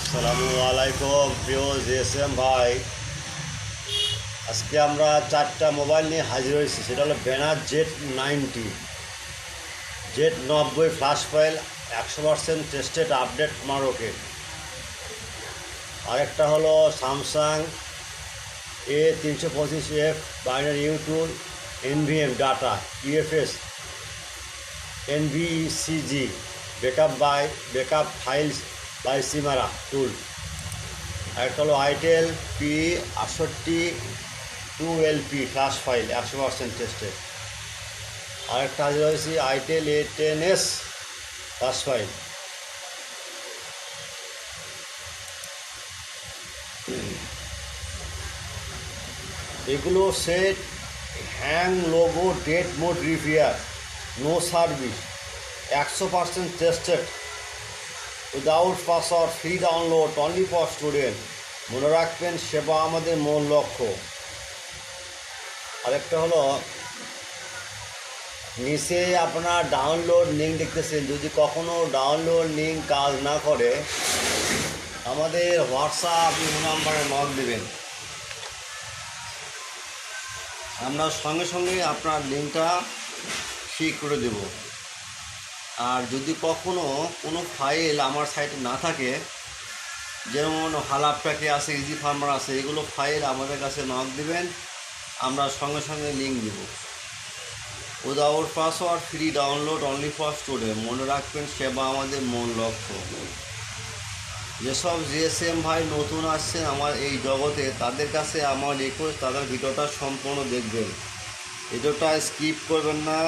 আসসালামু আলাইকুম প্রিয় জিএসএম ভাই। আজকে আমরা চারটা মোবাইল নিয়ে হাজির হয়েছি। সেটা হলো Venus Z90 flash file 100% tested update আমার ওকে। আরেকটা হলো Samsung A325F binary U2 NVM data UFS NVECG backup files by Chimera tool. আরেকটা হলো itel P68 2LP flash file 100% tested. আরেকটা হাজির হয়েছি আইটেল A10s ফ্ল্যাশ ফাইল। এগুলো set hang logo dead mode repair no service 100% tested without password free download only for student. মনে রাখবেন সেবা আমাদের মূল লক্ষ্য। আরেকটা হলো নিচে আপনার ডাউনলোড লিঙ্ক দেখতেছেন, যদি কখনও ডাউনলোড লিঙ্ক কাজ না করে আমাদের হোয়াটসঅ্যাপ নাম্বারে নক দেবেন, আমরা সঙ্গে সঙ্গে আপনার লিঙ্কটা ঠিক করে দেব। আর যদি কখনও কোনো ফাইল আমার সাইটে না থাকে, যেমন হালাপ প্যাকে আছে, ইজি ফার্মার আছে, এগুলো ফাইল আমাদের কাছে নক দিবেন, আমরা সঙ্গে সঙ্গে লিঙ্ক দেব। Without password free download only for student. মনে রাখবেন সেবা আমাদের মূল লক্ষ্য। যেসব জিএসএম ভাই নতুন আসছেন আমার এই জগতে, তাদের কাছে আমার রিকোয়েস্ট, তাদের ভিডিওটা সম্পূর্ণ দেখবেন, ভিডিওটা স্কিপ করবেন না।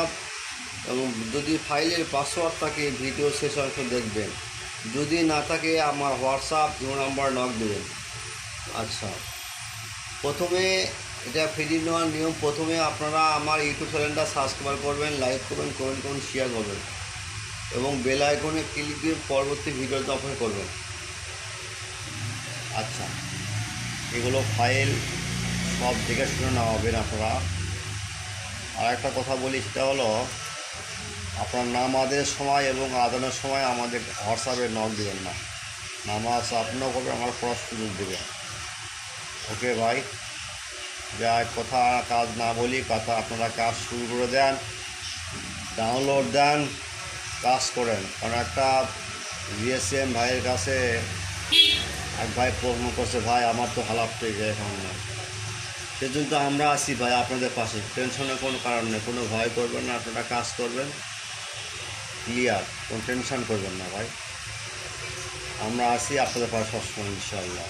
এবং যদি ফাইলের পাসওয়ার্ড থাকে ভিডিও শেষ অংশ দেখবেন, যদি না থাকে আমার হোয়াটসঅ্যাপ নাম্বার নক দেবেন। আচ্ছা, প্রথমে এটা ফ্রি নেওয়ার নিয়ম, প্রথমে আপনারা আমার ইউটিউব চ্যানেলটা সাবস্ক্রাইব করবেন, লাইক করবেন, কমেন্ট করবেন, শেয়ার করবেন এবং বেল আইকনে ক্লিক দিয়ে পরবর্তী ভিডিওতে অপেক্ষা করবেন। আচ্ছা, এগুলো ফাইল সব দেখে শুনে নেওয়াবেন আপনারা। আর একটা কথা বলি, সেটা হলো আপনার নামাজের সময় এবং আজানের সময় আমাদের হোয়াটসঅ্যাপে নক দেবেন না। নামাজ আপনিও করবেন, আমার পড়ার সুযোগ দেবেন। ওকে ভাই, যা কথা কাজ না বলি, কথা আপনারা কাজ শুরু করে দেন, ডাউনলোড দেন, কাজ করেন। কারণ একটা জিএসএম ভাইয়ের কাছে এক ভাই প্রশ্ন করছে, ভাই আমার তো হালাত পেয়ে যায় এখন না, সেজন্য তো আমরা আছি ভাই আপনাদের পাশে। টেনশনের কোনো কারণ নেই, কোনো ভয় করবেন না, আপনারা কাজ করবেন ক্লিয়ার, কোনো টেনশন করবেন না ভাই, আমরা আছি আপনাদের পাশে সবসময় ইনশাআল্লাহ।